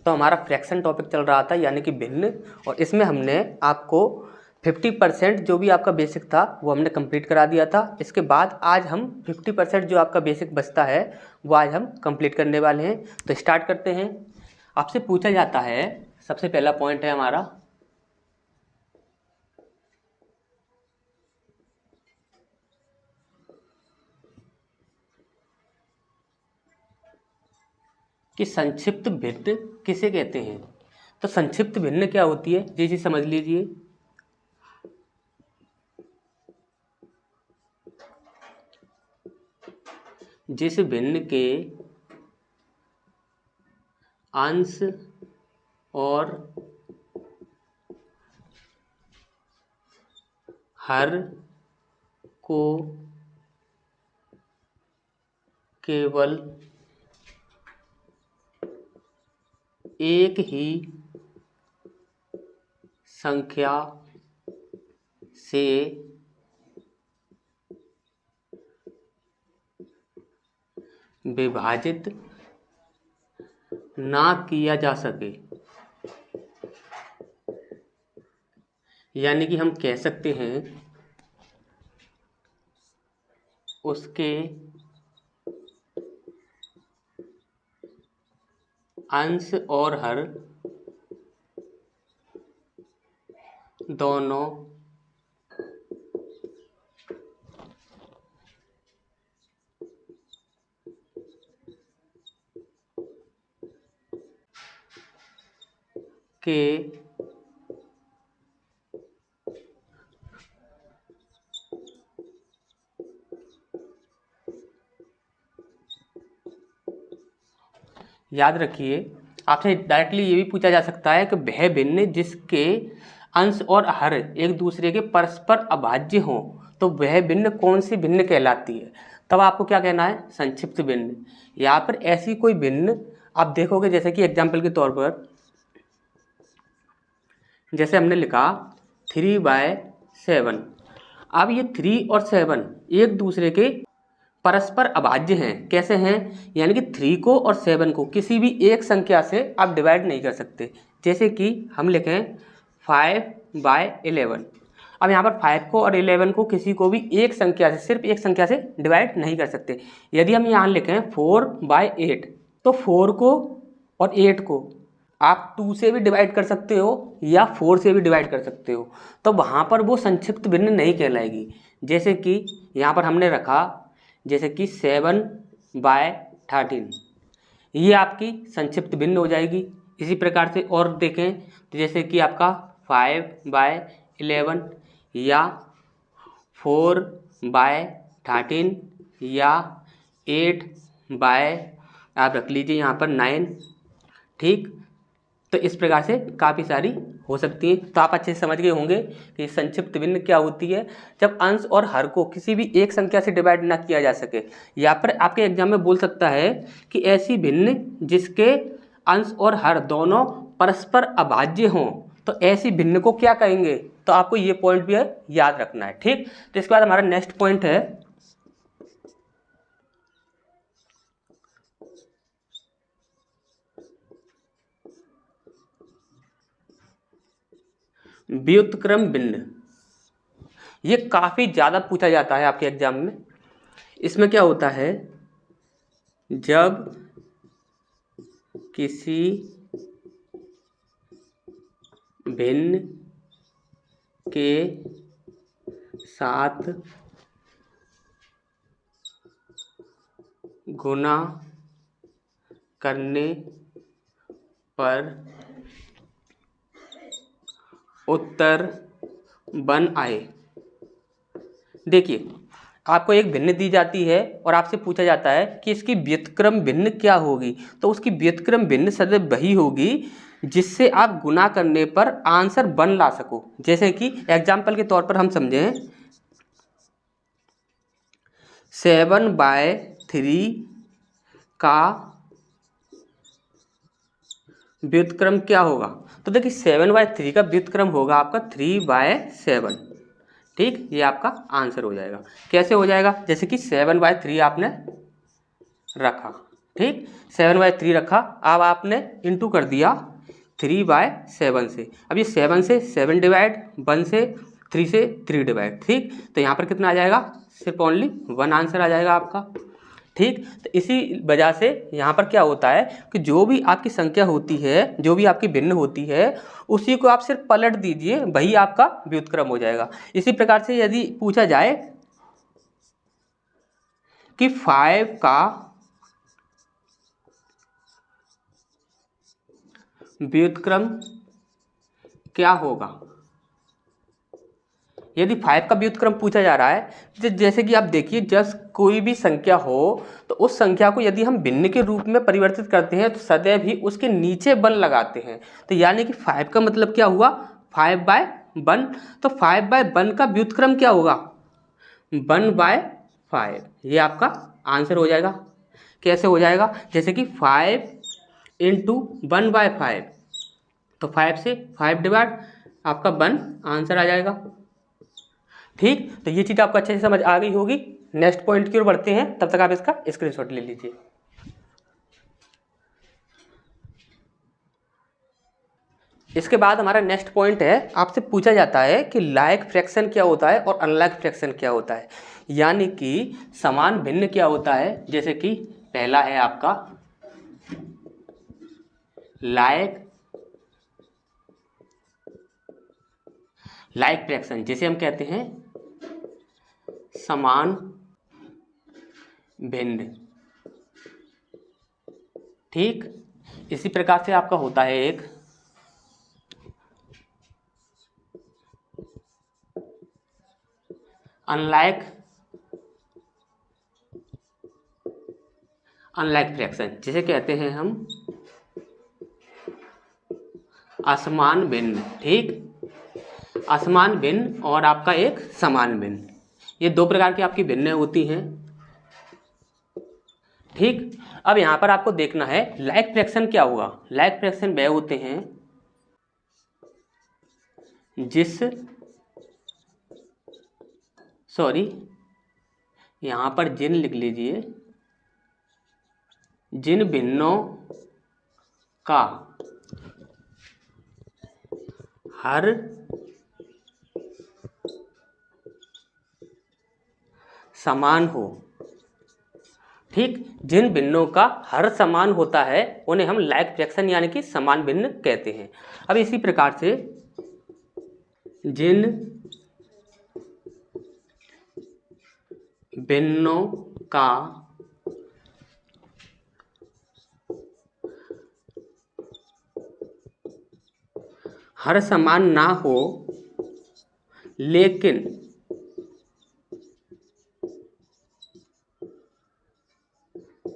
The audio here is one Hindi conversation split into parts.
तो हमारा फ्रैक्शन टॉपिक चल रहा था यानी कि भिन्न, और इसमें हमने आपको 50% जो भी आपका बेसिक था वो हमने कंप्लीट करा दिया था। इसके बाद आज हम 50% जो आपका बेसिक बचता है वो आज हम कंप्लीट करने वाले हैं। तो स्टार्ट करते हैं। आपसे पूछा जाता है, सबसे पहला पॉइंट है हमारा कि संक्षिप्त भिन्न किसे कहते हैं। तो संक्षिप्त भिन्न क्या होती है जी समझ लीजिए। जिस भिन्न के अंश और हर को केवल एक ही संख्या से विभाजित ना किया जा सके, यानी कि हम कह सकते हैं उसके अंश और हर दोनों के याद रखिए, आपसे डायरेक्टली ये भी पूछा जा सकता है कि वह भिन्न जिसके अंश और हर एक दूसरे के परस्पर अभाज्य हों तो वह भिन्न कौन सी भिन्न कहलाती है। तब आपको क्या कहना है, संक्षिप्त भिन्न। यहाँ पर ऐसी कोई भिन्न आप देखोगे, जैसे कि एग्जाम्पल के तौर पर जैसे हमने लिखा 3/7। अब ये 3 और 7 एक दूसरे के परस्पर अभाज्य हैं। कैसे हैं, यानी कि 3 को और 7 को किसी भी एक संख्या से आप डिवाइड नहीं कर सकते। जैसे कि हम लिखें 5/11। अब यहाँ पर 5 को और 11 को किसी को भी एक संख्या से, सिर्फ एक संख्या से डिवाइड नहीं कर सकते। यदि हम यहाँ लिखें 4/8 तो 4 को और 8 को आप 2 से भी डिवाइड कर सकते हो या 4 से भी डिवाइड कर सकते हो, तो वहाँ पर वो संक्षिप्त भिन्न नहीं कहलाएगी। जैसे कि यहाँ पर हमने रखा जैसे कि 7/13, ये आपकी संक्षिप्त भिन्न हो जाएगी। इसी प्रकार से और देखें तो जैसे कि आपका 5/11 या 4/13 या 8 आप रख लीजिए यहाँ पर 9। ठीक, तो इस प्रकार से काफ़ी सारी हो सकती हैं। तो आप अच्छे से समझ गए होंगे कि संक्षिप्त भिन्न क्या होती है, जब अंश और हर को किसी भी एक संख्या से डिवाइड ना किया जा सके। यहाँ पर आपके एग्जाम में बोल सकता है कि ऐसी भिन्न जिसके अंश और हर दोनों परस्पर अभाज्य हों तो ऐसी भिन्न को क्या कहेंगे। तो आपको ये पॉइंट भी याद रखना है। ठीक, तो इसके बाद हमारा नेक्स्ट पॉइंट है व्युत्क्रम भिन्न। ये काफ़ी ज़्यादा पूछा जाता है आपके एग्जाम में। इसमें क्या होता है, जब किसी भिन्न के साथ गुणा करने पर उत्तर 1 आए। देखिए, आपको एक भिन्न दी जाती है और आपसे पूछा जाता है कि इसकी व्युत्क्रम भिन्न क्या होगी। तो उसकी व्युत्क्रम भिन्न सदैव वही होगी जिससे आप गुणा करने पर आंसर 1 ला सको। जैसे कि एग्जाम्पल के तौर पर हम समझें 7/3 का व्युत्क्रम क्या होगा। तो देखिए 7/3 का व्युत्क्रम होगा आपका 3/7। ठीक, ये आपका आंसर हो जाएगा। कैसे हो जाएगा, जैसे कि 7/3 आपने रखा, ठीक, 7/3 रखा, अब आपने इंटू कर दिया 3/7 से। अब ये 7 से 7 डिवाइड, 1 से 3 से 3 डिवाइड, ठीक, तो यहाँ पर कितना आ जाएगा, सिर्फ ओनली 1 आंसर आ जाएगा आपका। ठीक, तो इसी वजह से यहाँ पर क्या होता है कि जो भी आपकी संख्या होती है, जो भी आपकी भिन्न होती है, उसी को आप सिर्फ पलट दीजिए, वही आपका व्युत्क्रम हो जाएगा। इसी प्रकार से यदि पूछा जाए कि 5 का व्युत्क्रम क्या होगा, यदि 5 का व्युत्क्रम पूछा जा रहा है, जैसे कि आप देखिए, जब कोई भी संख्या हो तो उस संख्या को यदि हम भिन्न के रूप में परिवर्तित करते हैं तो सदैव ही उसके नीचे 1 लगाते हैं। तो यानी कि 5 का मतलब क्या हुआ, 5/1, तो 5/1 का व्युत्क्रम क्या होगा, 1/5। ये आपका आंसर हो जाएगा। कैसे हो जाएगा, जैसे कि 5 × 1/5, तो 5 से 5 डिवाइड, आपका 1 आंसर आ जाएगा। ठीक, तो ये चीज़ आपको अच्छे से समझ आ गई होगी। नेक्स्ट पॉइंट की ओर बढ़ते हैं, तब तक आप इसका स्क्रीनशॉट ले लीजिए। इसके बाद हमारा नेक्स्ट पॉइंट है, आपसे पूछा जाता है कि लाइक फ्रैक्शन क्या होता है और अनलाइक फ्रैक्शन क्या होता है, यानी कि समान भिन्न क्या होता है। जैसे कि पहला है आपका लाइक फ्रैक्शन, जिसे हम कहते हैं समान भिन्न। ठीक, इसी प्रकार से आपका होता है एक अनलाइक फ्रैक्शन, जिसे कहते हैं हम असमान भिन्न। ठीक, असमान भिन्न और आपका एक समान भिन्न, ये दो प्रकार की आपकी भिन्न होती हैं। ठीक, अब यहां पर आपको देखना है लाइक फ्रैक्शन क्या हुआ। लाइक फ्रैक्शन वह होते हैं यहां पर जिन लिख लीजिए, जिन भिन्नों का हर समान हो। ठीक, जिन भिन्नों का हर समान होता है उन्हें हम लाइक फ्रैक्शन यानी कि समान भिन्न कहते हैं। अब इसी प्रकार से जिन भिन्नों का हर समान ना हो लेकिन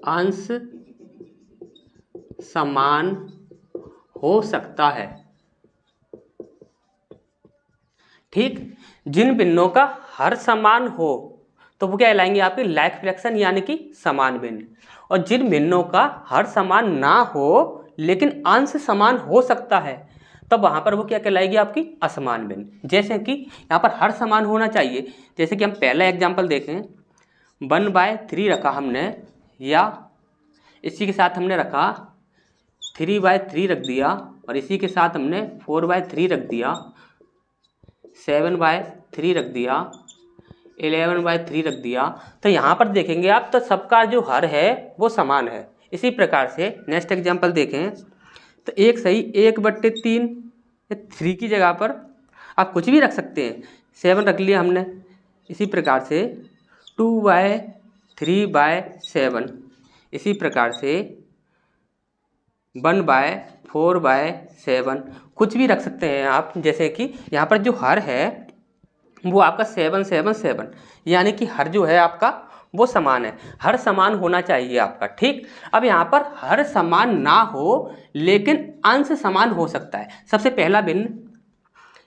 अंश समान हो सकता है। ठीक, जिन भिन्नों का हर समान हो तो वो क्या कहलाएंगे आपके लाइक फ्रैक्शन यानी कि समान भिन्न, और जिन भिन्नों का हर समान ना हो लेकिन अंश समान हो सकता है तब वहां पर वो क्या कहलाएगी आपकी असमान भिन्न। जैसे कि यहाँ पर हर समान होना चाहिए, जैसे कि हम पहला एग्जाम्पल देखें, 1/3 रखा हमने, या इसी के साथ हमने रखा 3/3 रख दिया, और इसी के साथ हमने 4/3 रख दिया, 7/3 रख दिया, 11/3 रख दिया। तो यहाँ पर देखेंगे आप तो सबका जो हर है वो समान है। इसी प्रकार से नेक्स्ट एग्जाम्पल देखें तो एक सही 1/3, 3 की जगह पर आप कुछ भी रख सकते हैं, 7 रख लिया हमने। इसी प्रकार से 2/3/7, इसी प्रकार से 1/4/7, कुछ भी रख सकते हैं आप। जैसे कि यहाँ पर जो हर है वो आपका 7/7/7, यानी कि हर जो है आपका वो समान है, हर समान होना चाहिए आपका। ठीक, अब यहाँ पर हर समान ना हो लेकिन अंश समान हो सकता है। सबसे पहला भिन्न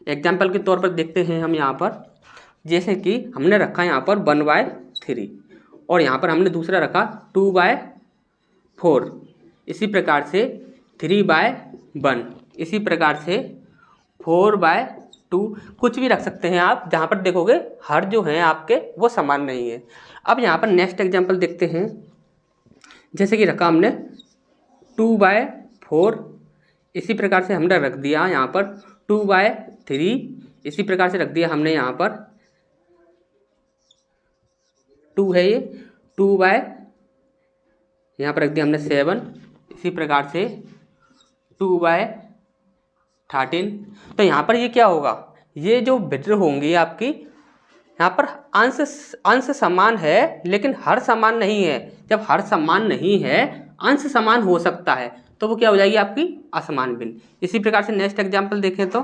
एग्जाम्पल के तौर पर देखते हैं हम यहाँ पर, जैसे कि हमने रखा यहाँ पर 1/3 और यहाँ पर हमने दूसरा रखा 2/4, इसी प्रकार से 3/1, इसी प्रकार से 4/2, कुछ भी रख सकते हैं आप, जहाँ पर देखोगे हर जो है आपके वो समान नहीं है। अब यहाँ पर नेक्स्ट एग्जाम्पल देखते हैं, जैसे कि रखा हमने 2/4, इसी प्रकार से हमने रख दिया यहाँ पर 2/3, इसी प्रकार से रख दिया हमने यहाँ पर 2 है ये 2 बाय यहाँ पर रख दिया हमने 7, इसी प्रकार से 2/13। तो यहाँ पर ये क्या होगा, ये जो भिन्न होंगी आपकी यहाँ पर अंश समान है लेकिन हर समान नहीं है। जब हर समान नहीं है, अंश समान हो सकता है, तो वो क्या हो जाएगी आपकी असमान भिन्न। इसी प्रकार से नेक्स्ट एग्जाम्पल देखें तो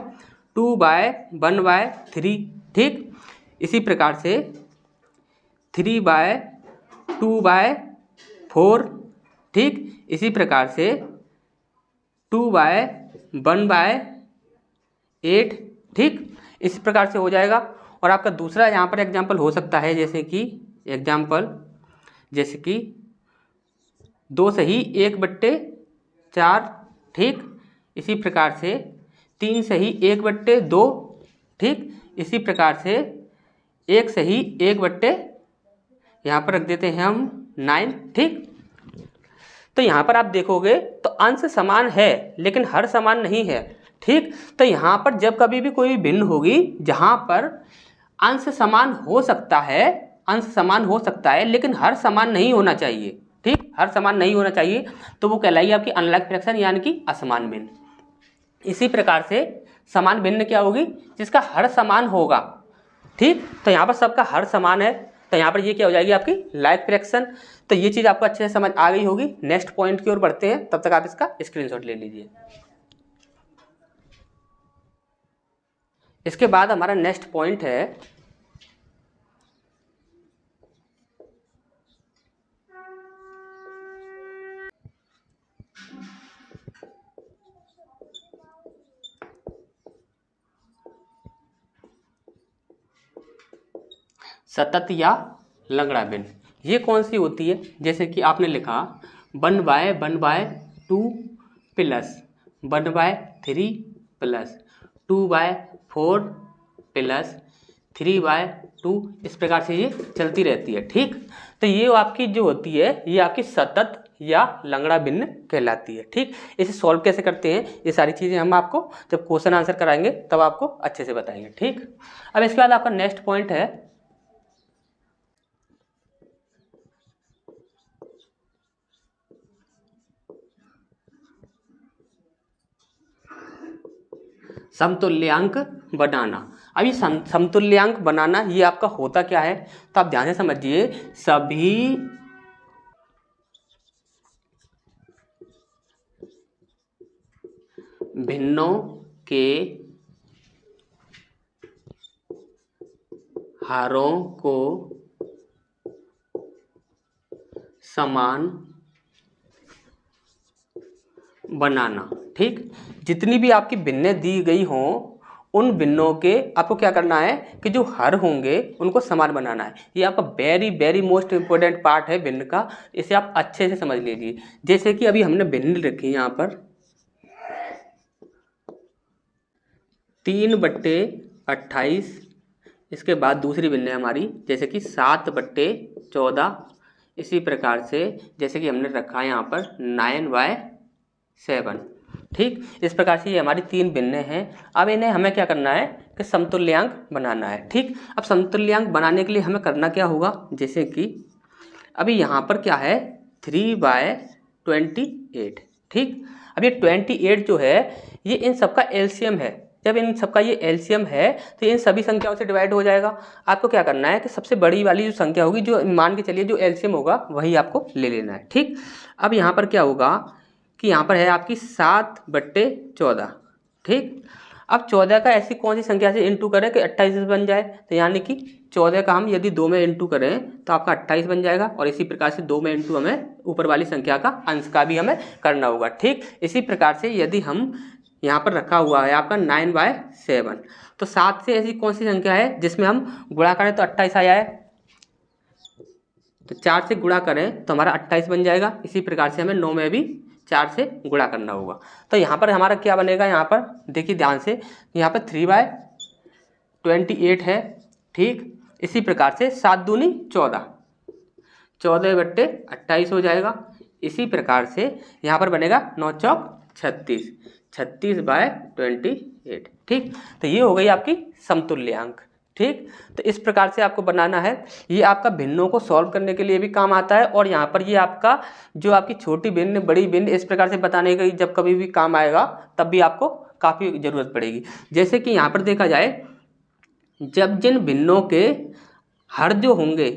2/1/3, ठीक। इसी प्रकार से 3/2/4, ठीक। इसी प्रकार से 2/1/8, ठीक। इस प्रकार से हो जाएगा। और आपका दूसरा यहाँ पर एग्जाम्पल हो सकता है जैसे कि 2 सही 1/4, ठीक। इसी प्रकार से 3 सही 1/2, ठीक। इसी प्रकार से 1 सही 1/, यहाँ पर रख देते हैं हम 9, ठीक। तो यहाँ पर आप देखोगे तो अंश समान है लेकिन हर समान नहीं है, ठीक। तो यहाँ पर जब कभी भी कोई भिन्न होगी जहाँ पर अंश समान हो सकता है लेकिन हर समान नहीं होना चाहिए, ठीक, हर समान नहीं होना चाहिए, तो वो कहलाएगी आपकी अनलाइक फ्रैक्शन यानी कि असमान भिन्न। इसी प्रकार से समान भिन्न क्या होगी, जिसका हर समान होगा, ठीक। तो यहाँ पर सबका हर समान है, तो यहाँ पर ये क्या हो जाएगी आपकी लाइक फ्रैक्शन। तो ये चीज़ आपको अच्छे से समझ आ गई होगी। नेक्स्ट पॉइंट की ओर बढ़ते हैं, तब तक आप इसका स्क्रीनशॉट ले लीजिए। इसके बाद हमारा नेक्स्ट पॉइंट है सतत या लंगड़ा भिन्न। ये कौन सी होती है, जैसे कि आपने लिखा 1/1/2 प्लस 1/3 प्लस 2/4 प्लस 3/2, इस प्रकार से ये चलती रहती है, ठीक। तो ये आपकी जो होती है ये आपकी सतत या लंगड़ा भिन्न कहलाती है, ठीक। इसे सॉल्व कैसे करते हैं, ये सारी चीज़ें हम आपको जब क्वेश्चन आंसर कराएंगे तब आपको अच्छे से बताएंगे, ठीक। अब इसके बाद आपका नेक्स्ट पॉइंट है समतुल्यांक बनाना। अभी समतुल्यांक बनाना ये आपका होता क्या है, तो आप ध्यान से समझिए। सभी भिन्नों के हारों को समान बनाना, ठीक। जितनी भी आपकी भिन्नें दी गई हों उन भिन्नों के आपको क्या करना है कि जो हर होंगे उनको समान बनाना है। ये आपका very very most important part है भिन्न का, इसे आप अच्छे से समझ लीजिए। जैसे कि अभी हमने भिन्न रखी यहाँ पर 3/28, इसके बाद दूसरी भिन्न है हमारी जैसे कि 7/14, इसी प्रकार से जैसे कि हमने रखा है यहाँ पर 9/7, ठीक। इस प्रकार से ये हमारी 3 भिन्न हैं। अब इन्हें हमें क्या करना है कि समतुल्यांक बनाना है, ठीक। अब समतुल्यांक बनाने के लिए हमें करना क्या होगा, जैसे कि अभी यहाँ पर क्या है 3/28, ठीक। अब ये 28 जो है ये इन सबका एलसीएम है। जब इन सबका ये एलसीएम है तो इन सभी संख्याओं से डिवाइड हो जाएगा। आपको क्या करना है कि सबसे बड़ी वाली जो संख्या होगी, जो मान के चलिए जो एलसीएम होगा वही आपको ले लेना है, ठीक। अब यहाँ पर क्या होगा कि यहाँ पर है आपकी 7/14, ठीक। अब 14 का ऐसी कौन सी संख्या से इंटू करें कि 28 बन जाए, तो यानी कि 14 का हम यदि 2 में इंटू करें तो आपका 28 बन जाएगा। और इसी प्रकार से 2 में इंटू हमें ऊपर वाली संख्या का अंश का भी हमें करना होगा, ठीक। इसी प्रकार से यदि हम यहाँ पर रखा हुआ है आपका 9/7, तो 7 से ऐसी कौन सी संख्या है जिसमें हम गुणा करें तो 28 आया है, तो 4 से गुणा करें तो हमारा 28 बन जाएगा। इसी प्रकार से हमें 9 में भी 4 से गुणा करना होगा। तो यहाँ पर हमारा क्या बनेगा, यहाँ पर देखिए ध्यान से, यहाँ पर 3/28 है, ठीक। इसी प्रकार से 7 दूनी 14, 14/28 हो जाएगा। इसी प्रकार से यहाँ पर बनेगा 9 चौक 36, 36/28। ठीक, तो ये हो गई आपकी समतुल्यांक। ठीक, तो इस प्रकार से आपको बनाना है। ये आपका भिन्नों को सॉल्व करने के लिए भी काम आता है, और यहाँ पर ये आपका जो आपकी छोटी भिन्न बड़ी भिन्न इस प्रकार से बताने का जब कभी भी काम आएगा तब भी आपको काफ़ी ज़रूरत पड़ेगी। जैसे कि यहाँ पर देखा जाए, जब जिन भिन्नों के हर जो होंगे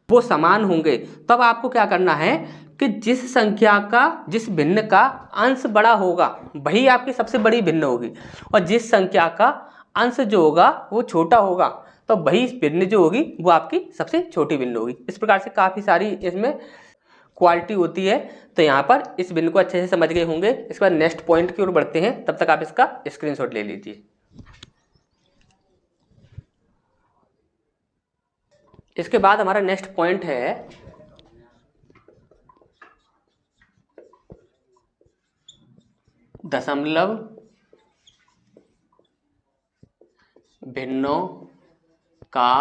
वो समान होंगे, तब आपको क्या करना है कि जिस संख्या का, जिस भिन्न का अंश बड़ा होगा वही आपकी सबसे बड़ी भिन्न होगी, और जिस संख्या का अंश जो होगा वो छोटा होगा तो वही भिन्न जो होगी वो आपकी सबसे छोटी भिन्न होगी। इस प्रकार से काफ़ी सारी इसमें क्वालिटी होती है। तो यहाँ पर इस भिन्न को अच्छे से समझ गए होंगे। इसके बाद नेक्स्ट पॉइंट की ओर बढ़ते हैं, तब तक आप इसका स्क्रीनशॉट ले लीजिए। इसके बाद हमारा नेक्स्ट पॉइंट है दशमलव भिन्नों का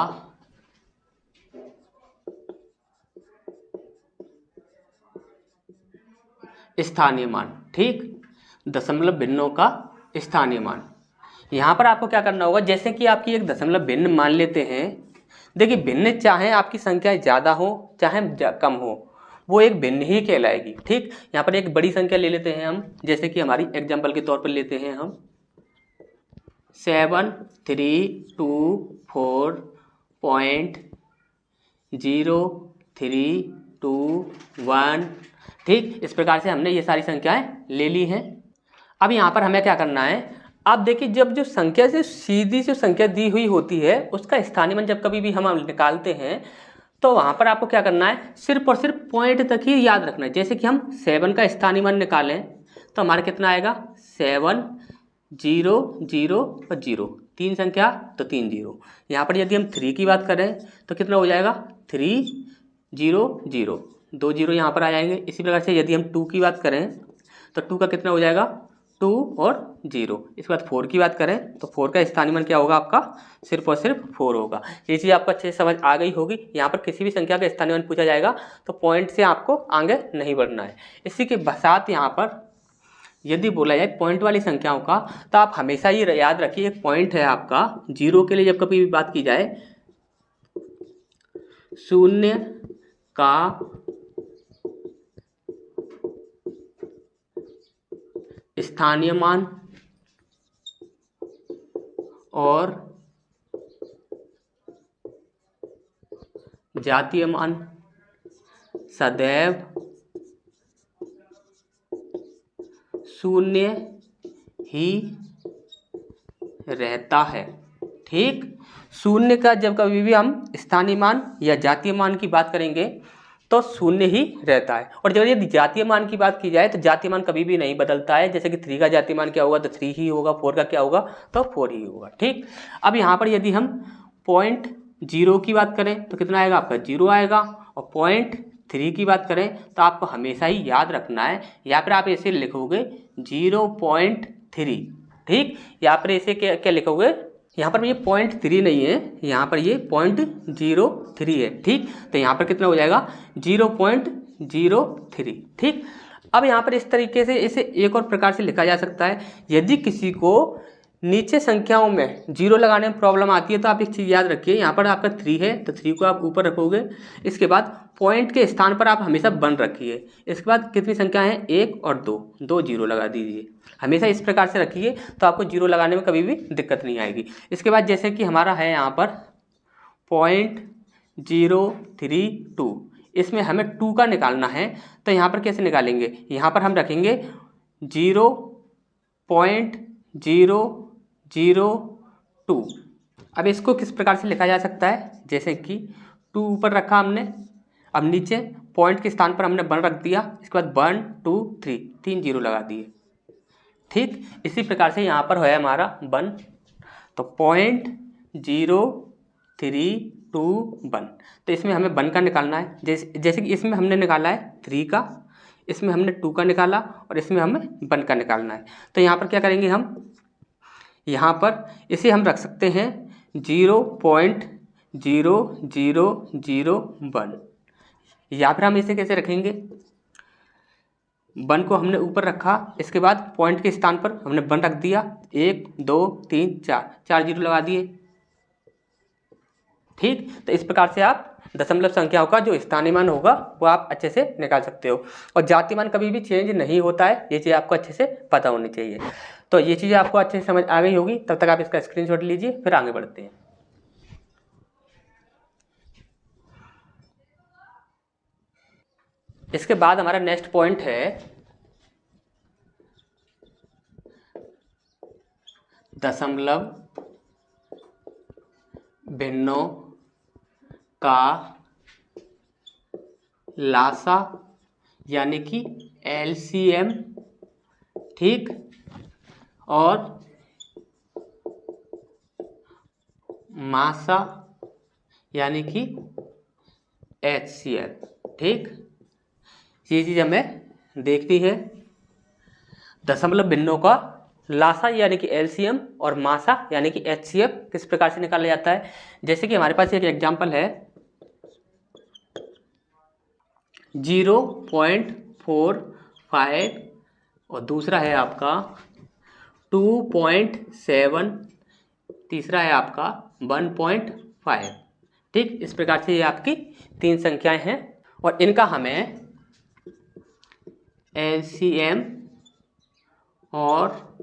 स्थानीय मान। ठीक, दशमलव भिन्नों का स्थानीय मान। यहाँ पर आपको क्या करना होगा, जैसे कि आपकी एक दशमलव भिन्न मान लेते हैं। देखिए, भिन्न चाहे आपकी संख्या ज़्यादा हो चाहे कम हो, वो एक भिन्न ही कहलाएगी। ठीक, यहाँ पर एक बड़ी संख्या ले लेते हैं हम, जैसे कि हमारी एग्जाम्पल के तौर पर लेते हैं हम 732.0321। ठीक, इस प्रकार से हमने ये सारी संख्याएं ले ली हैं। अब यहाँ पर हमें क्या करना है, अब देखिए, जब जो संख्या से सीधी जो संख्या दी हुई होती है उसका स्थानीय मान जब कभी भी हम निकालते हैं तो वहाँ पर आपको क्या करना है, सिर्फ और सिर्फ पॉइंट तक ही याद रखना है। जैसे कि हम 7 का स्थानीय मान निकालें तो हमारा कितना आएगा, 7 0 0 और 0, 3 संख्या तो 3 0। यहाँ पर यदि हम 3 की बात करें तो कितना हो जाएगा, 3 0 0, 2 0 यहाँ पर आ जाएंगे। इसी प्रकार से यदि हम 2 की बात करें तो 2 का कितना हो जाएगा, 2 और 0। इसके बाद 4 की बात करें तो 4 का स्थानीय मान क्या होगा आपका, सिर्फ और सिर्फ 4 होगा। ये चीज़ आपको अच्छे से समझ आ गई होगी। यहाँ पर किसी भी संख्या का स्थानीय मान पूछा जाएगा तो पॉइंट से आपको आगे नहीं बढ़ना है। इसी के साथ यहाँ पर यदि बोला जाए पॉइंट वाली संख्याओं का, तो आप हमेशा ये याद रखिए, एक पॉइंट है आपका 0 के लिए जब कभी भी बात की जाए, 0 का स्थानीय मान और जातीय मान सदैव 0 ही रहता है। ठीक, 0 का जब कभी भी हम स्थानीय मान या जातीय मान की बात करेंगे तो 0 ही रहता है। और जब यदि जातीय मान की बात की जाए तो जातीय मान कभी भी नहीं बदलता है। जैसे कि 3 का जातीय मान क्या होगा तो 3 ही होगा, 4 का क्या होगा तो 4 ही होगा। ठीक, अब यहाँ पर यदि हम 0.0 की बात करें तो कितना आएगा आपका, 0 आएगा। और 0.3 की बात करें तो आपको हमेशा ही याद रखना है, या फिर आप ऐसे लिखोगे 0.3। ठीक, यहाँ पर ऐसे क्या लिखोगे, यहाँ पर ये 0.3 नहीं है, यहाँ पर ये 0.03 है। ठीक, तो यहाँ पर कितना हो जाएगा, 0.03। ठीक, अब यहाँ पर इस तरीके से इसे एक और प्रकार से लिखा जा सकता है। यदि किसी को नीचे संख्याओं में 0 लगाने में प्रॉब्लम आती है तो आप एक चीज़ याद रखिए, यहाँ पर आपका 3 है तो 3 को आप ऊपर रखोगे। इसके बाद पॉइंट के स्थान पर आप हमेशा 1 रखिए। इसके बाद कितनी संख्या है, 1 और 2, 2 0 लगा दीजिए। हमेशा इस प्रकार से रखिए तो आपको 0 लगाने में कभी भी दिक्कत नहीं आएगी। इसके बाद जैसे कि हमारा है यहाँ पर 0.032, इसमें हमें 2 का निकालना है तो यहाँ पर कैसे निकालेंगे, यहाँ पर हम रखेंगे 0.002। अब इसको किस प्रकार से लिखा जा सकता है, जैसे कि 2 ऊपर रखा हमने, अब नीचे पॉइंट के स्थान पर हमने 1 रख दिया। इसके बाद 1 2 3, 3 0 लगा दिए। ठीक, इसी प्रकार से यहाँ पर है हमारा 1, तो 0.032 तो इसमें हमें 1 का निकालना है। जैसे कि इसमें हमने निकाला है 3 का, इसमें हमने 2 का निकाला और इसमें हमें 1 का निकालना है। तो यहाँ पर क्या करेंगे हम, यहाँ पर इसे हम रख सकते हैं 0.0001, या फिर हम इसे कैसे रखेंगे 1 को हमने ऊपर रखा, इसके बाद पॉइंट के स्थान पर हमने 1 रख दिया, 1 2 3 4, 4 जीरो लगा दिए। ठीक, तो इस प्रकार से आप दशमलव संख्याओं का जो स्थानीय मान होगा वो आप अच्छे से निकाल सकते हो। और जाति मान कभी भी चेंज नहीं होता है, ये चीज़ आपको अच्छे से पता होनी चाहिए। तो ये चीज़ें आपको अच्छे से समझ आ गई होगी, तब तक आप इसका स्क्रीनशॉट लीजिए, फिर आगे बढ़ते हैं। इसके बाद हमारा नेक्स्ट पॉइंट है दशमलव भिन्नों का लासा यानी कि एलसीएम। ठीक, और मासा यानी कि एचसीएफ। ठीक, ये चीज़ हमें देखती है। दशमलव भिन्नों का लासा यानी कि एलसीएम और मासा यानी कि एचसीएफ किस प्रकार से निकाला जाता है। जैसे कि हमारे पास एक एग्जांपल है 0.45 और दूसरा है आपका 2.7, तीसरा है आपका 1.5। ठीक, इस प्रकार से ये आपकी 3 संख्याएं हैं और इनका हमें एलसीएम और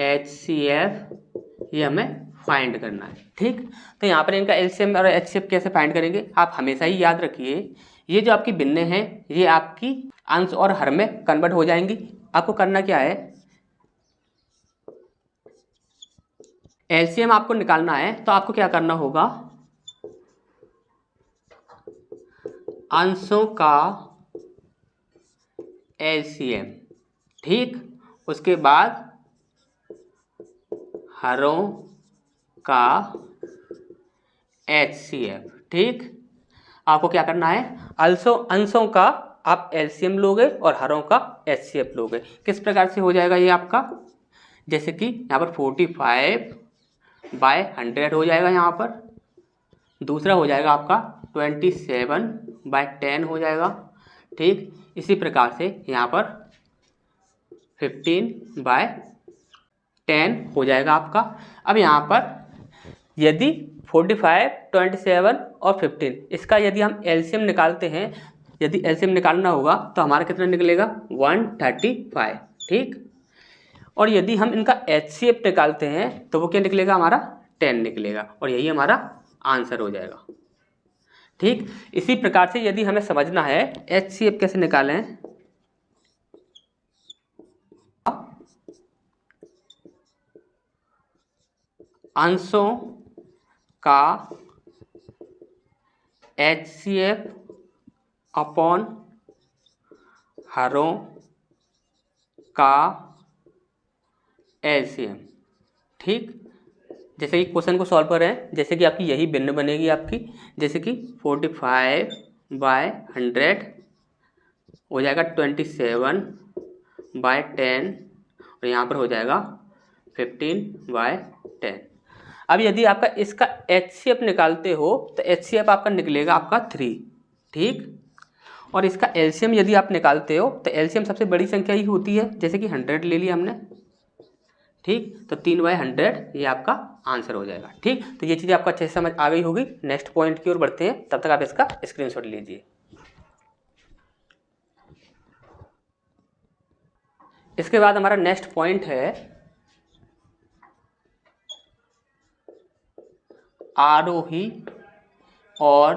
एचसीएफ ये हमें फाइंड करना है। ठीक, तो यहाँ पर इनका एलसीएम और एचसीएफ कैसे फाइंड करेंगे, आप हमेशा ही याद रखिए, ये जो आपकी भिन्न है ये आपकी अंश और हर में कन्वर्ट हो जाएंगी। आपको करना क्या है, एलसीएम आपको निकालना है तो आपको क्या करना होगा, अंशों का एलसीएम। ठीक, उसके बाद हरों का एचसीएफ। ठीक, आपको क्या करना है, अंशों का आप एलसीएम लोगे और हरों का एचसीएफ लोगे। किस प्रकार से हो जाएगा ये आपका, जैसे कि यहाँ पर 45/100 हो जाएगा, यहाँ पर दूसरा हो जाएगा आपका 27/10 हो जाएगा। ठीक, इसी प्रकार से यहाँ पर 15/10 हो जाएगा आपका। अब यहाँ पर यदि 45, 27 और 15 इसका यदि हम एलसीएम निकालते हैं, यदि एलसीएम निकालना होगा तो हमारा कितना निकलेगा 135। ठीक, और यदि हम इनका एचसीएफ निकालते हैं तो वो क्या निकलेगा, हमारा 10 निकलेगा और यही हमारा आंसर हो जाएगा। ठीक, इसी प्रकार से यदि हमें समझना है एचसीएफ कैसे निकालें, अंशों का एचसीएफ अपॉन हरों का एलसीएम। ठीक, जैसे कि क्वेश्चन को सॉल्व कर रहे हैं, जैसे कि आपकी यही भिन्न बनेगी आपकी, जैसे कि 45/100 हो जाएगा 27/10 और यहाँ पर हो जाएगा 15/10। अब यदि आपका इसका एचसीएफ निकालते हो तो एचसीएफ आपका निकलेगा आपका 3। ठीक, और इसका एलसीएम यदि आप निकालते हो तो एलसीएम सबसे बड़ी संख्या ही होती है, जैसे कि 100 ले लिया हमने। ठीक, तो 3/100 ये आपका आंसर हो जाएगा। ठीक, तो ये चीज़ आपको अच्छे से समझ आ गई होगी। नेक्स्ट पॉइंट की ओर बढ़ते हैं, तब तक आप इसका स्क्रीनशॉट लीजिए। इसके बाद हमारा नेक्स्ट पॉइंट है आरोही और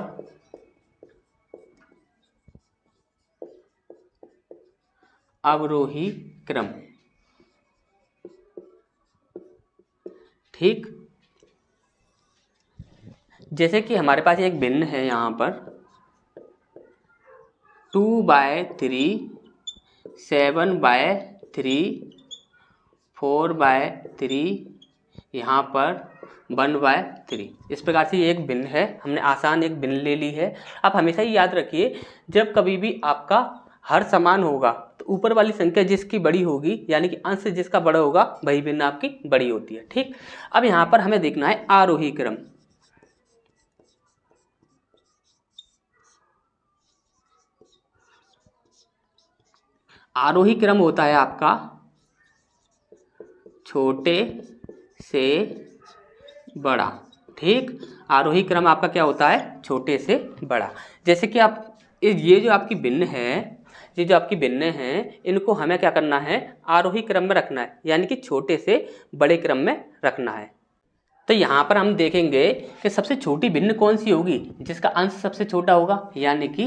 अवरोही क्रम। ठीक, जैसे कि हमारे पास एक भिन्न है यहाँ पर 2/3, 7/3, 4/3, यहाँ पर 1/3। इस प्रकार से ये एक भिन्न है, हमने आसान एक भिन्न ले ली है। आप हमेशा ही याद रखिए, जब कभी भी आपका हर समान होगा तो ऊपर वाली संख्या जिसकी बड़ी होगी यानी कि अंश जिसका बड़ा होगा वही भिन्न आपकी बड़ी होती है। ठीक, अब यहाँ पर हमें देखना है आरोही क्रम। आरोही क्रम होता है आपका छोटे से बड़ा। ठीक, आरोही क्रम आपका क्या होता है, छोटे से बड़ा। जैसे कि आप ये जो आपकी भिन्न है, ये जो आपकी भिन्न है, इनको हमें क्या करना है, आरोही क्रम में रखना है, यानी कि छोटे से बड़े क्रम में रखना है। तो यहाँ पर हम देखेंगे कि सबसे छोटी भिन्न कौन सी होगी, जिसका अंश सबसे छोटा होगा, यानी कि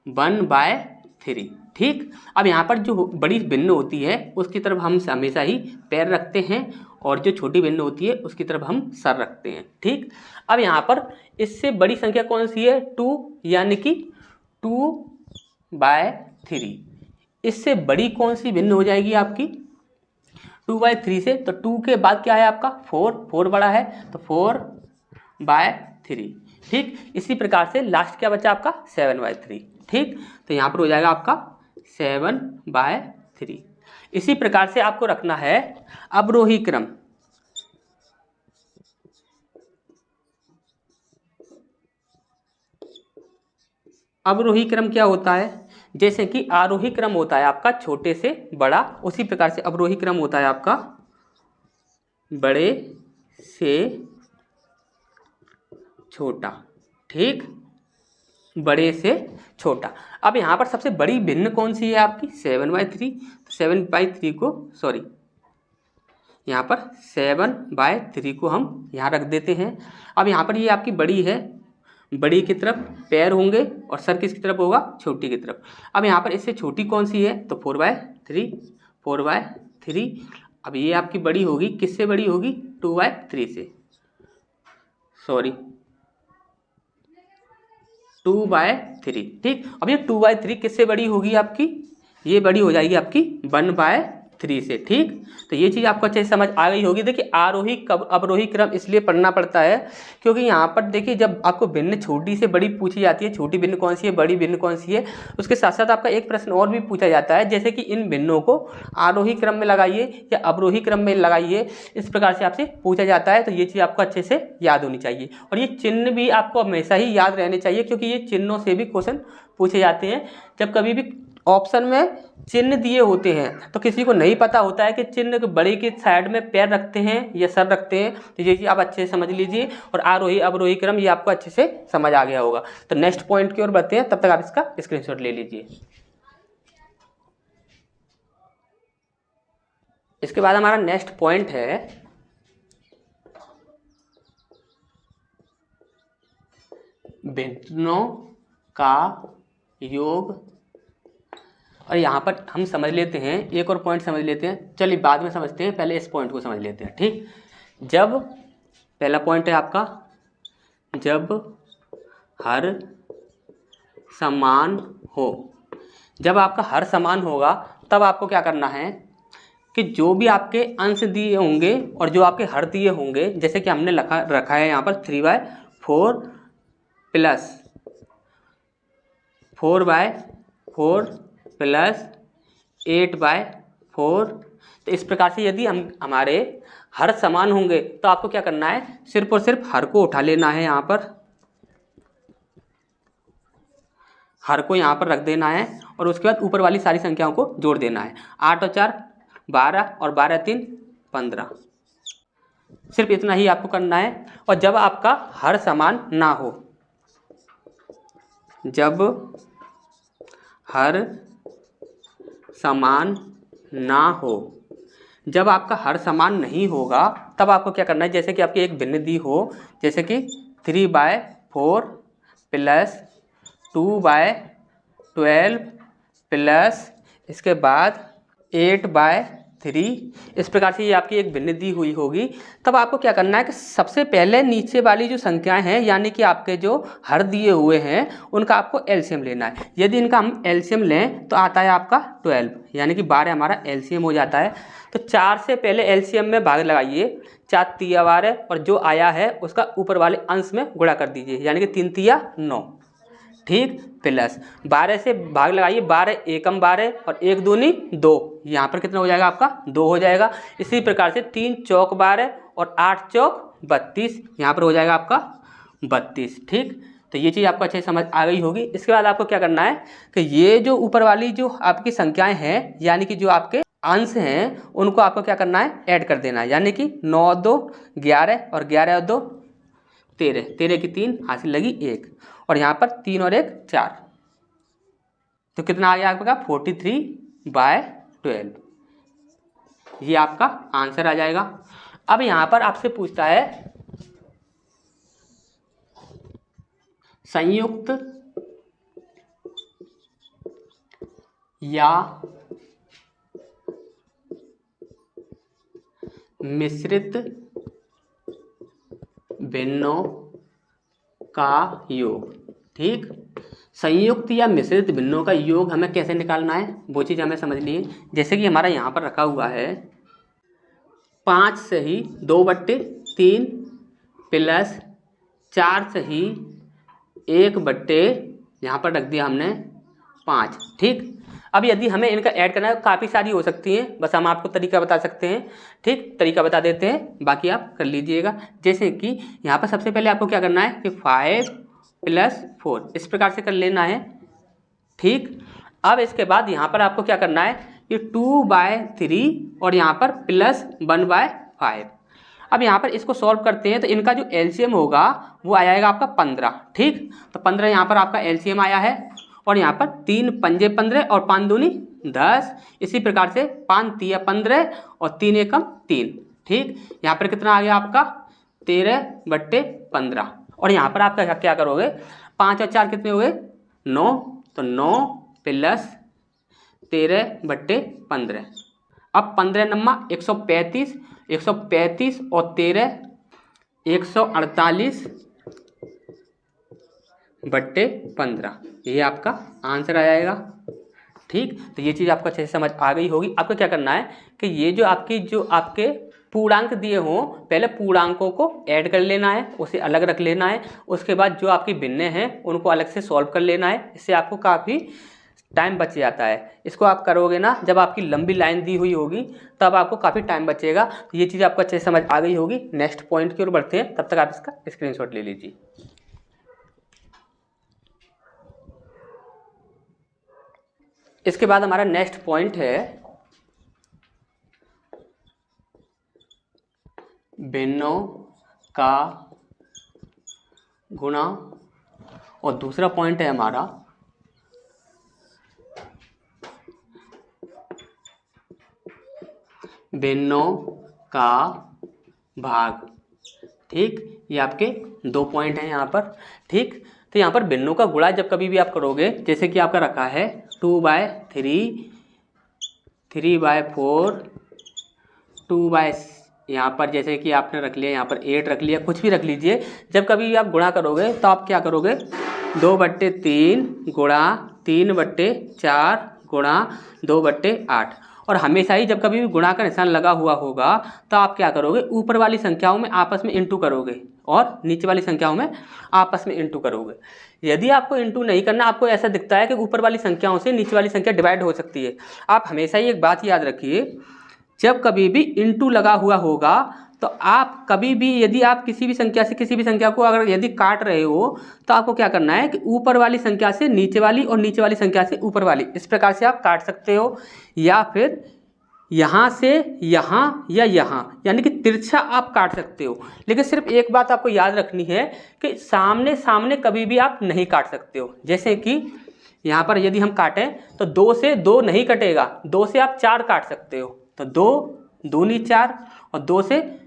1/3। ठीक, अब यहाँ पर जो बड़ी भिन्न होती है उसकी तरफ हम हमेशा ही पैर रखते हैं, और जो छोटी भिन्न होती है उसकी तरफ हम सर रखते हैं। ठीक, अब यहाँ पर इससे बड़ी संख्या कौन सी है, 2, यानी कि 2/3। इससे बड़ी कौन सी भिन्न हो जाएगी आपकी 2/3 से, तो 2 के बाद क्या है आपका 4 बड़ा है, तो 4/3। ठीक, इसी प्रकार से लास्ट क्या बचा आपका 7/3। ठीक, तो यहाँ पर हो जाएगा आपका 7/3। इसी प्रकार से आपको रखना है अवरोही क्रम। अवरोही क्रम क्या होता है, जैसे कि आरोही क्रम होता है आपका छोटे से बड़ा, उसी प्रकार से अवरोही क्रम होता है आपका बड़े से छोटा। ठीक, बड़े से छोटा। अब यहाँ पर सबसे बड़ी भिन्न कौन सी है आपकी 7/3, तो 7/3 को यहाँ पर 7/3 को हम यहाँ रख देते हैं। अब यहाँ पर ये आपकी बड़ी है, बड़ी की तरफ पैर होंगे और सर किसकी तरफ होगा, छोटी की तरफ। अब यहाँ पर इससे छोटी कौन सी है, तो 4/3। अब ये आपकी बड़ी होगी, किससे बड़ी होगी, 2/3 से, 2/3। ठीक, अब ये 2/3 किससे बड़ी होगी आपकी, ये बड़ी हो जाएगी आपकी 1/3 से। ठीक, तो ये चीज़ आपको अच्छे से समझ आ गई होगी। देखिए आरोही अवरोही क्रम इसलिए पढ़ना पड़ता है क्योंकि यहाँ पर देखिए जब आपको भिन्न छोटी से बड़ी पूछी जाती है, छोटी भिन्न कौन सी है, बड़ी भिन्न कौन सी है, उसके साथ साथ आपका एक प्रश्न और भी पूछा जाता है, जैसे कि इन भिन्नों को आरोही क्रम में लगाइए या अवरोही क्रम में लगाइए, इस प्रकार से आपसे पूछा जाता है। तो ये चीज़ आपको अच्छे से याद होनी चाहिए, और ये चिन्ह भी आपको हमेशा ही याद रहने चाहिए, क्योंकि ये चिन्हों से भी क्वेश्चन पूछे जाते हैं। जब कभी भी ऑप्शन में चिन्ह दिए होते हैं तो किसी को नहीं पता होता है कि चिन्ह बड़े की साइड में पैर रखते हैं या सर रखते हैं, तो ये चीज़ आप अच्छे से समझ लीजिए। और आरोही अवरोही क्रम ये आपको अच्छे से समझ आ गया होगा। तो नेक्स्ट पॉइंट की ओर बढ़ते हैं, तब तक आप इसका स्क्रीनशॉट ले लीजिए। इसके बाद हमारा नेक्स्ट पॉइंट है भिन्नों का योग। और यहाँ पर हम समझ लेते हैं, एक और पॉइंट समझ लेते हैं, चलिए बाद में समझते हैं, पहले इस पॉइंट को समझ लेते हैं। ठीक, जब पहला पॉइंट है आपका, जब हर समान हो, जब आपका हर समान होगा तब आपको क्या करना है कि जो भी आपके अंश दिए होंगे और जो आपके हर दिए होंगे, जैसे कि हमने रखा है यहाँ पर 3/4 प्लस 4/4 प्लस 8/4। तो इस प्रकार से यदि हमारे हर समान होंगे तो आपको क्या करना है, सिर्फ और सिर्फ हर को उठा लेना है, यहाँ पर हर को यहाँ पर रख देना है, और उसके बाद ऊपर वाली सारी संख्याओं को जोड़ देना है। 8 और 4 12 और 12 3 15, सिर्फ इतना ही आपको करना है। और जब आपका हर समान ना हो, जब हर समान ना हो, जब आपका हर समान नहीं होगा तब आपको क्या करना है, जैसे कि आपकी एक भिन्न दी हो, जैसे कि 3/4 प्लस 2/12 प्लस इसके बाद 8/3, इस प्रकार से ये आपकी एक भिन्न दी हुई होगी। तब आपको क्या करना है कि सबसे पहले नीचे वाली जो संख्याएं हैं, यानी कि आपके जो हर दिए हुए हैं, उनका आपको एलसीएम लेना है। यदि इनका हम एलसीएम लें तो आता है आपका 12, यानी कि 12 हमारा एलसीएम हो जाता है। तो 4 से पहले एलसीएम में भाग लगाइए, 4 तिया 12, और जो आया है उसका ऊपर वाले अंश में गुणा कर दीजिए, यानी कि 3 तिया 9। ठीक, प्लस 12 से भाग लगाइए, 12 एकम 12 और 1 दूनी 2, यहाँ पर कितना हो जाएगा आपका 2 हो जाएगा। इसी प्रकार से 3 चौक 12 और 8 चौक 32, यहाँ पर हो जाएगा आपका 32। ठीक, तो ये चीज़ आपको अच्छे से समझ आ गई होगी। इसके बाद आपको क्या करना है कि ये जो ऊपर वाली जो आपकी संख्याएं हैं, यानी कि जो आपके अंश हैं, उनको आपको क्या करना है, ऐड कर देना है। यानी कि 9 और 2 11 और 11 और 2 13, 13 की 3 हासिल लगी 1 और यहाँ पर 3 और 1 4, तो कितना आ गया आपका 43/12। ये आपका आंसर आ जाएगा। अब यहाँ पर आपसे पूछता है संयुक्त या मिश्रित भिन्नों का योग। ठीक, संयुक्त या मिश्रित भिन्नों का योग हमें कैसे निकालना है वो चीज़ हमें समझ लिए। जैसे कि हमारा यहाँ पर रखा हुआ है 5 सही 2/3 प्लस 4 सही 1/, यहाँ पर रख दिया हमने 5। ठीक, अब यदि हमें इनका ऐड करना है काफ़ी सारी हो सकती हैं, बस हम आपको तरीका बता सकते हैं। ठीक, तरीका बता देते हैं, बाकी आप कर लीजिएगा। जैसे कि यहाँ पर सबसे पहले आपको क्या करना है कि 5 + 4 इस प्रकार से कर लेना है। ठीक, अब इसके बाद यहाँ पर आपको क्या करना है कि 2/3 और यहाँ पर +1/5। अब यहाँ पर इसको सॉल्व करते हैं तो इनका जो एलसीएम होगा वो आ जाएगा आपका 15। ठीक, तो 15 यहाँ पर आपका एलसीएम आया है और यहाँ पर 3 पंजे 15 और 5 दूनी 10। इसी प्रकार से 5 तिया 15 और 3 एकम 3। ठीक, यहाँ पर कितना आ गया आपका 13/15 और यहाँ पर आपका क्या करोगे 5 और 4 कितने हो गए 9, तो 9 + 13/15। अब 15 नम्मा 135, 135 और 13 148/15, ये आपका आंसर आ जाएगा। ठीक, तो ये चीज़ आपको अच्छे से समझ आ गई होगी। आपको क्या करना है कि ये जो आपके पूर्णांक दिए हों, पहले पूर्णांकों को ऐड कर लेना है, उसे अलग रख लेना है। उसके बाद जो आपकी भिन्न हैं उनको अलग से सॉल्व कर लेना है। इससे आपको काफ़ी टाइम बच जाता है। इसको आप करोगे ना जब आपकी लंबी लाइन दी हुई होगी तब आपको काफ़ी टाइम बचेगा। तो ये चीज़ आपको अच्छे से समझ आ गई होगी। नेक्स्ट पॉइंट की ओर बढ़ते हैं, तब तक आप इसका स्क्रीनशॉट ले लीजिए। इसके बाद हमारा नेक्स्ट पॉइंट है भिन्नों का गुणा और दूसरा पॉइंट है हमारा भिन्नों का भाग। ठीक, ये आपके 2 पॉइंट हैं यहाँ पर। ठीक, तो यहाँ पर भिन्नों का गुणा जब कभी भी आप करोगे, जैसे कि आपका रखा है 2/3, 3/4, 2 यहाँ पर जैसे कि आपने रख लिया, यहाँ पर 8 रख लिया, कुछ भी रख लीजिए। जब कभी भी आप गुणा करोगे तो आप क्या करोगे 2/3 गुणा 3/4 गुणा 2/8। और हमेशा ही जब कभी भी गुणा का निशान लगा हुआ होगा तो आप क्या करोगे ऊपर वाली संख्याओं में आपस में इंटू करोगे और नीचे वाली संख्याओं में आपस में इंटू करोगे। यदि आपको इंटू नहीं करना, आपको ऐसा दिखता है कि ऊपर वाली संख्याओं से नीचे वाली संख्या डिवाइड हो सकती है, आप हमेशा ही एक बात याद रखिए, जब कभी भी इंटू लगा हुआ होगा तो आप कभी भी यदि आप किसी भी संख्या से किसी भी संख्या को अगर यदि काट रहे हो तो आपको क्या करना है कि ऊपर वाली संख्या से नीचे वाली और नीचे वाली संख्या से ऊपर वाली, इस प्रकार से आप काट सकते हो। या फिर यहाँ से यहाँ या यहाँ, यानी कि तिरछा आप काट सकते हो। लेकिन सिर्फ एक बात आपको याद रखनी है कि सामने सामने कभी भी आप नहीं काट सकते हो। जैसे कि यहाँ पर यदि हम काटें तो 2 से 2 नहीं कटेगा, 2 से आप 4 काट सकते हो, तो 2 दूनी 4 और 2 से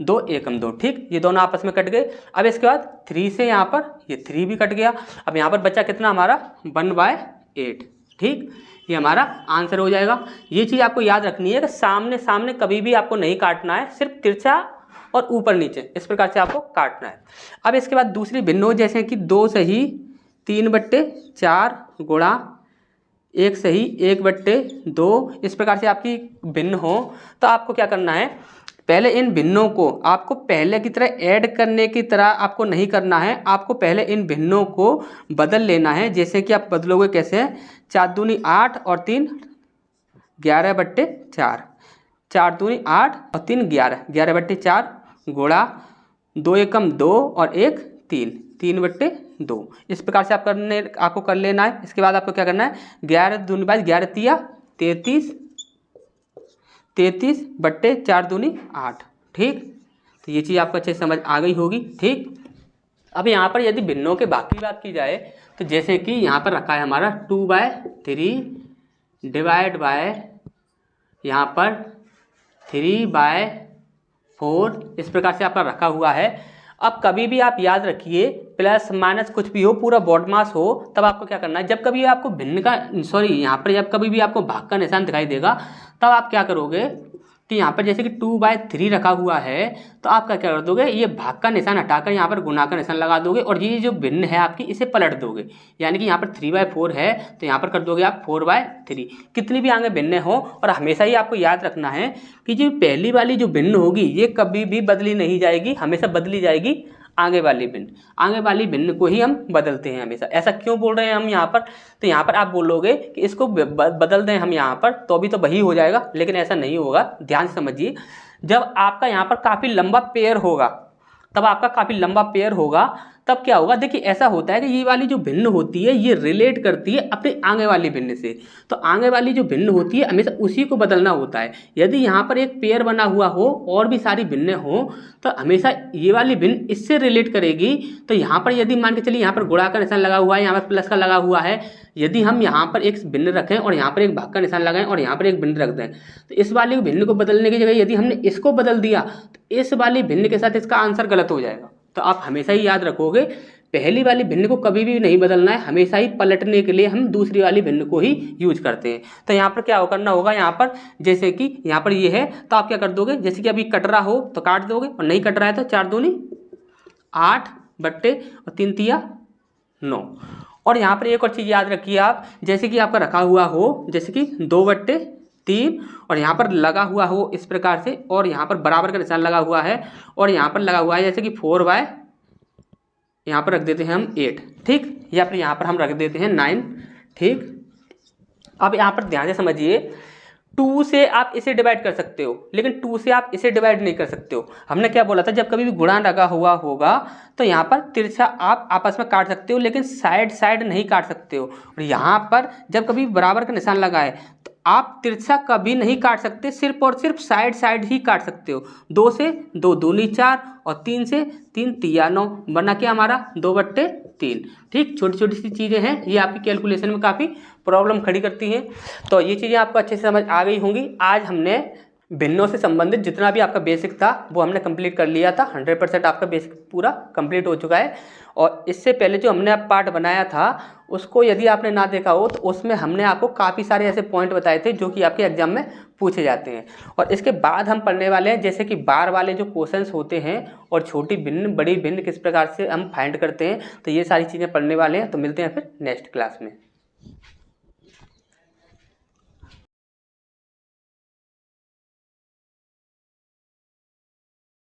2 एकम 2। ठीक, ये दोनों आपस में कट गए। अब इसके बाद 3 से यहाँ पर ये 3 भी कट गया। अब यहाँ पर बचा कितना हमारा 1/8। ठीक, ये हमारा आंसर हो जाएगा। ये चीज़ आपको याद रखनी है कि सामने सामने कभी भी आपको नहीं काटना है, सिर्फ तिरछा और ऊपर नीचे इस प्रकार से आपको काटना है। अब इसके बाद दूसरी भिन्न, जैसे कि 2 सही 3/4 गुणा 1 सही 1/2, इस प्रकार से आपकी भिन्न हो तो आपको क्या करना है, पहले इन भिन्नों को आपको पहले की तरह ऐड करने की तरह आपको नहीं करना है, आपको पहले इन भिन्नों को बदल लेना है। जैसे कि आप बदलोगे कैसे, 4 दूनी 8 और 3 11/4, 4 दूनी 8 और 3 11, 11/4 गुणा 2 एकम 2 और 1 3, 3/11। 2। इस प्रकार से आपको कर लेना है। इसके बाद आपको क्या करना है, 11 दूनी 22, 11 तिया 33, 33 बट्टे 4 दूनी 8। ठीक, तो ये चीज़ आपको अच्छे से समझ आ गई होगी। ठीक, अब यहाँ पर यदि भिन्नों के भाग की बात की जाए तो जैसे कि यहाँ पर रखा है हमारा 2/3 डिवाइड बाय यहाँ पर 3/4, इस प्रकार से आपका रखा हुआ है। अब कभी भी आप याद रखिए, प्लस माइनस कुछ भी हो, पूरा बॉडमास हो, तब आपको क्या करना है, जब कभी आपको भिन्न का यहाँ पर जब कभी भी आपको भाग का निशान दिखाई देगा, तब आप क्या करोगे कि यहाँ पर जैसे कि 2/3 रखा हुआ है, तो आप क्या कर दोगे, ये भाग का निशान हटाकर यहाँ पर गुणा का निशान लगा दोगे और ये जो भिन्न है आपकी इसे पलट दोगे। यानी कि यहाँ पर 3/4 है तो यहाँ पर कर दोगे आप 4/3। कितनी भी आगे भिन्न हो, और हमेशा ही आपको याद रखना है कि जो पहली वाली जो भिन्न होगी ये कभी भी बदली नहीं जाएगी, हमेशा बदली जाएगी आगे वाली भिन्न को ही हम बदलते हैं हमेशा। ऐसा क्यों बोल रहे हैं हम यहाँ पर, तो यहाँ पर आप बोलोगे कि इसको बदल दें हम यहाँ पर तो भी तो वही हो जाएगा, लेकिन ऐसा नहीं होगा। ध्यान से समझिए, जब आपका यहाँ पर काफ़ी लंबा पेयर होगा, तब क्या होगा, देखिए ऐसा होता है कि ये वाली जो भिन्न होती है ये रिलेट करती है अपने आगे वाली भिन्न से, तो आगे वाली जो भिन्न होती है हमेशा उसी को बदलना होता है। यदि यहाँ पर एक पेयर बना हुआ हो और भी सारी भिन्न हो तो हमेशा ये वाली भिन्न इससे रिलेट करेगी। तो यहाँ पर यदि मान के चलिए यहाँ पर गुणा का निशान लगा हुआ है, यहाँ पर प्लस का लगा हुआ है, यदि हम यहाँ पर एक भिन्न रखें और यहाँ पर एक भाग का निशान लगाएं और यहाँ पर एक भिन्न रख दें, तो इस वाली भिन्न को बदलने की जगह यदि हमने इसको बदल दिया तो इस वाली भिन्न के साथ इसका आंसर गलत हो जाएगा। तो आप हमेशा ही याद रखोगे, पहली वाली भिन्न को कभी भी नहीं बदलना है, हमेशा ही पलटने के लिए हम दूसरी वाली भिन्न को ही यूज करते हैं। तो यहाँ पर क्या करना होगा, यहाँ पर जैसे कि यहाँ पर ये है तो आप क्या कर दोगे, जैसे कि अभी कट रहा हो तो काट दोगे और नहीं कट रहा है तो 4 दूनी 8 बट्टे और 3 तिया 9। और यहाँ पर एक और चीज़ याद रखिए आप, जैसे कि आपका रखा हुआ हो जैसे कि 2/3 और यहाँ पर लगा हुआ हो इस प्रकार से, और यहाँ पर बराबर का निशान लगा हुआ है और यहाँ पर लगा हुआ है जैसे कि 4/, यहाँ पर रख देते हैं हम 8। ठीक, या फिर यहाँ पर हम रख देते हैं 9। ठीक, अब यहाँ पर ध्यान से समझिए, 2 से आप इसे डिवाइड कर सकते हो लेकिन 2 से आप इसे डिवाइड नहीं कर सकते हो। हमने क्या बोला था, जब कभी भी गुणा लगा हुआ होगा तो यहाँ पर तिरछा आप आपस में काट सकते हो लेकिन साइड नहीं काट सकते हो। और यहाँ पर जब कभी बराबर का निशान लगा है तो आप तिरछा कभी नहीं काट सकते, सिर्फ और सिर्फ साइड ही काट सकते हो। 2 से 2 दूनी 4 और 3 से 3 तिया 9, बना के हमारा 2/3। ठीक, छोटी छोटी सी चीज़ें हैं, ये आपकी कैलकुलेशन में काफ़ी प्रॉब्लम खड़ी करती हैं। तो ये चीज़ें आपको अच्छे से समझ आ गई होंगी। आज हमने भिन्नों से संबंधित जितना भी आपका बेसिक था वो हमने कंप्लीट कर लिया था। 100% आपका बेसिक पूरा कंप्लीट हो चुका है। और इससे पहले जो हमने पार्ट बनाया था उसको यदि आपने ना देखा हो तो उसमें हमने आपको काफ़ी सारे ऐसे पॉइंट बताए थे जो कि आपके एग्जाम में पूछे जाते हैं। और इसके बाद हम पढ़ने वाले हैं जैसे कि बार वाले जो क्वेश्चंस होते हैं और छोटी भिन्न बड़ी भिन्न किस प्रकार से हम फाइंड करते हैं, तो ये सारी चीज़ें पढ़ने वाले हैं। तो मिलते हैं फिर नेक्स्ट क्लास में।